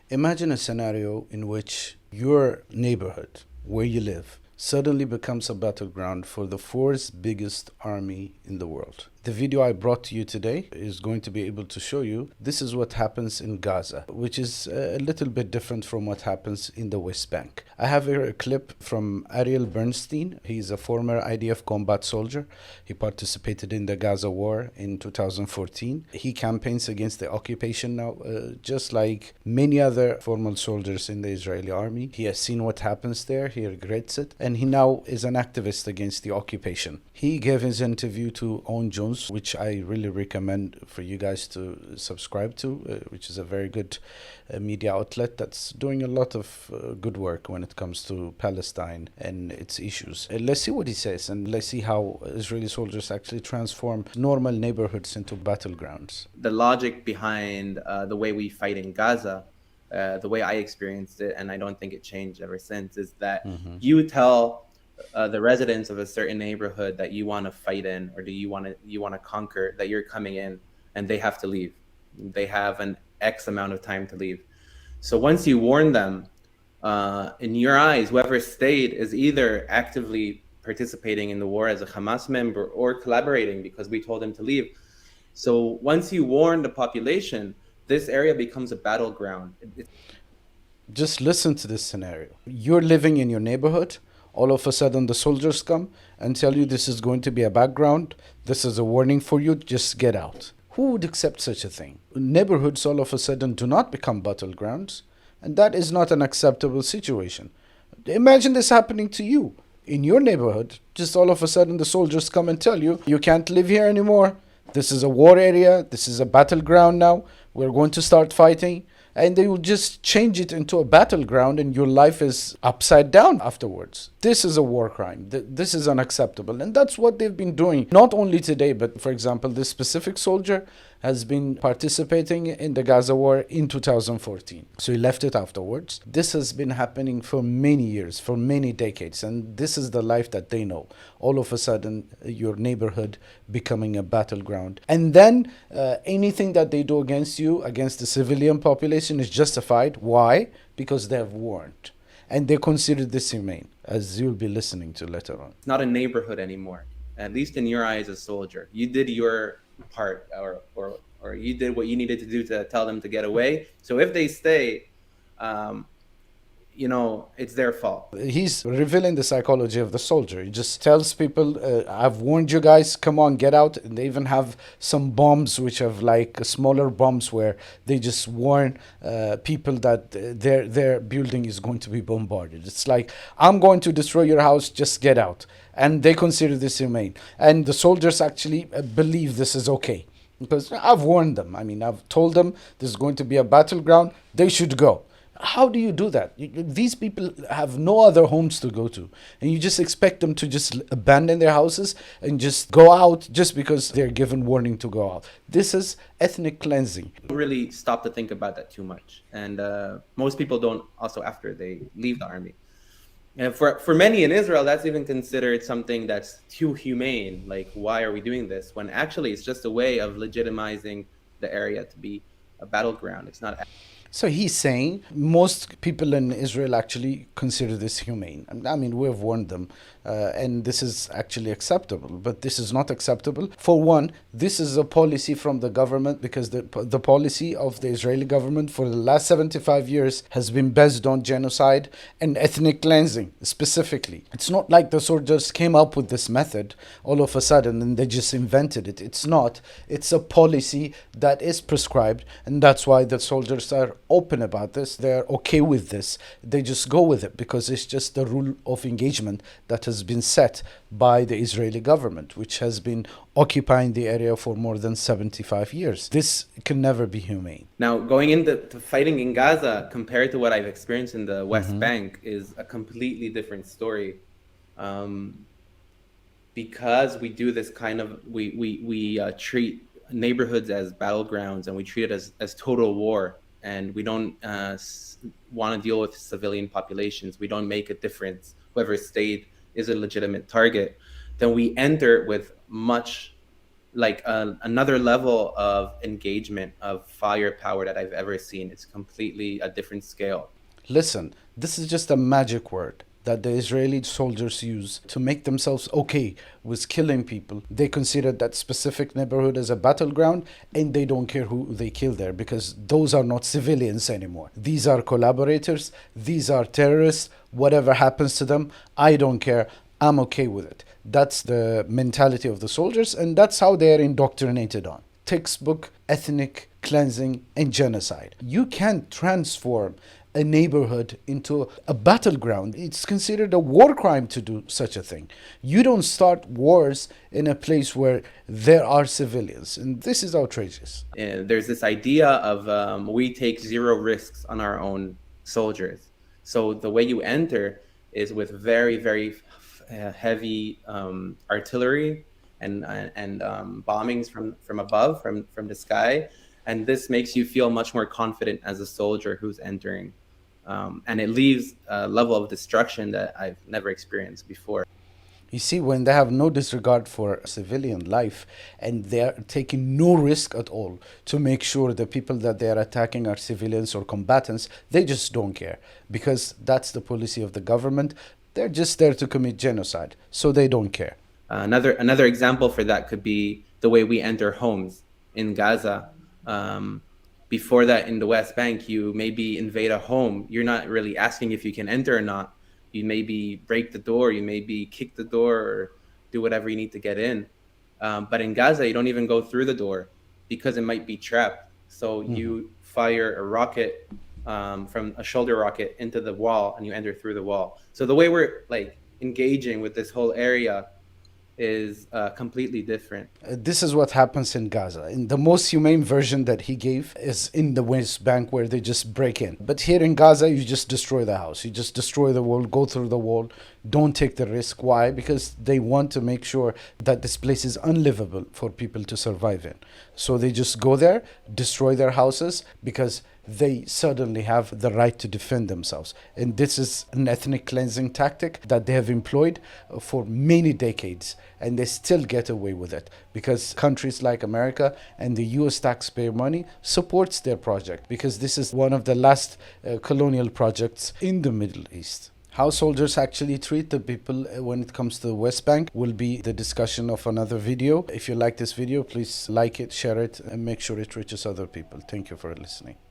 Imagine a scenario in which your neighborhood, where you live, suddenly becomes a battleground for the fourth biggest army in the world. The video I brought to you today is going to be able to show you this is what happens in Gaza, which is a little bit different from what happens in the West Bank. I have here a clip from Ariel Bernstein. He's a former IDF combat soldier. He participated in the Gaza war in 2014. He campaigns against the occupation now, just like many other former soldiers in the Israeli army. He has seen what happens there. He regrets it. And he now is an activist against the occupation. He gave his interview to Owen Jones, which I really recommend for you guys to subscribe to, which is a very good media outlet that's doing a lot of good work when it comes to Palestine and its issues. Let's see what he says, and let's see how Israeli soldiers actually transform normal neighborhoods into battlegrounds. The logic behind the way we fight in Gaza, the way I experienced it, and I don't think it changed ever since, is that you tell the residents of a certain neighborhood that you want to fight in, or do you want to conquer, that you're coming in, and they have to leave. They have an X amount of time to leave. So once you warn them, in your eyes, whoever stayed is either actively participating in the war as a Hamas member or collaborating because we told them to leave. So once you warn the population, this area becomes a battleground. Just listen to this scenario. You're living in your neighborhood. All of a sudden, the soldiers come and tell you this is going to be a background. This is a warning for you. Just get out. Who would accept such a thing? Neighborhoods all of a sudden do not become battlegrounds, and that is not an acceptable situation. Imagine this happening to you in your neighborhood. Just all of a sudden, the soldiers come and tell you, you can't live here anymore. This is a war area. This is a battleground now. We're going to start fighting. And they will just change it into a battleground, and your life is upside down afterwards. This is a war crime. This is unacceptable. And that's what they've been doing, not only today, but for example, this specific soldier has been participating in the Gaza war in 2014. So he left it afterwards. This has been happening for many years, for many decades. And this is the life that they know. All of a sudden, your neighborhood becoming a battleground. And then anything that they do against you, against the civilian population, is justified. Why? Because they have warned. And they consider this humane, as you'll be listening to later on. It's not a neighborhood anymore, at least in your eyes as a soldier. You did your part, or you did what you needed to do to tell them to get away. So if they stay, it's their fault. He's revealing the psychology of the soldier. He just tells people, I've warned you guys, come on, get out. And they even have some bombs, which have like smaller bombs where they just warn people that their building is going to be bombarded. It's like, I'm going to destroy your house, just get out. And they consider this humane. And the soldiers actually believe this is okay. Because I've warned them. I mean, I've told them this is going to be a battleground. They should go. How do you do that? These people have no other homes to go to. And you just expect them to just abandon their houses and just go out just because they're given warning to go out. This is ethnic cleansing. Really stop to think about that too much. And most people don't also after they leave the army. And for many in Israel, that's even considered something that's too humane. Like, why are we doing this? When actually it's just a way of legitimizing the area to be a battleground. It's not. So he's saying most people in Israel actually consider this humane. I mean, we have warned them, and this is actually acceptable. But this is not acceptable. For one, this is a policy from the government, because the policy of the Israeli government for the last 75 years has been based on genocide and ethnic cleansing, specifically. It's not like the soldiers came up with this method all of a sudden and they just invented it. It's not. It's a policy that is prescribed, and that's why the soldiers are open about this. They're okay with this. They just go with it because it's just the rule of engagement that has been set by the Israeli government, which has been occupying the area for more than 75 years. This can never be humane. Now, going into fighting in Gaza compared to what I've experienced in the West Bank is a completely different story. Because we do this kind of, we treat neighborhoods as battlegrounds, and we treat it as total war. And we don't want to deal with civilian populations. We don't make a difference. Whoever stayed is a legitimate target. Then we enter with much like another level of engagement, of firepower that I've ever seen. It's completely a different scale. Listen, this is just a magic word that the Israeli soldiers use to make themselves okay with killing people. They consider that specific neighborhood as a battleground, and they don't care who they kill there, because those are not civilians anymore. These are collaborators, these are terrorists. Whatever happens to them, I don't care. I'm okay with it. That's the mentality of the soldiers, and that's how they are indoctrinated on. Textbook ethnic cleansing and genocide. You can't transform a neighborhood into a battleground. It's considered a war crime to do such a thing. You don't start wars in a place where there are civilians, and this is outrageous. There's this idea of we take zero risks on our own soldiers. So the way you enter is with very, very heavy artillery and bombings from above, from the sky, and this makes you feel much more confident as a soldier who's entering, and it leaves a level of destruction that I've never experienced before. You see, when they have no disregard for civilian life and they're taking no risk at all to make sure the people that they are attacking are civilians or combatants, they just don't care, because that's the policy of the government. They're just there to commit genocide, so they don't care. Another example for that could be the way we enter homes in Gaza. Before that, in the West Bank, you maybe invade a home. You're not really asking if you can enter or not. You maybe break the door, you maybe kick the door, or do whatever you need to get in. But in Gaza, you don't even go through the door because it might be trapped. So you fire a rocket from a shoulder rocket into the wall, and you enter through the wall. So the way we're like engaging with this whole area is completely different. This is what happens in Gaza. And the most humane version that he gave is in the West Bank, where they just break in. But here in Gaza, you just destroy the house. You just destroy the wall, go through the wall. Don't take the risk. Why? Because they want to make sure that this place is unlivable for people to survive in. So they just go there, destroy their houses, because they suddenly have the right to defend themselves. And this is an ethnic cleansing tactic that they have employed for many decades, and they still get away with it because countries like America and the US taxpayer money supports their project, because this is one of the last colonial projects in the Middle East. How soldiers actually treat the people when it comes to the West Bank will be the discussion of another video. If you like this video, please like it, share it, and make sure it reaches other people. Thank you for listening.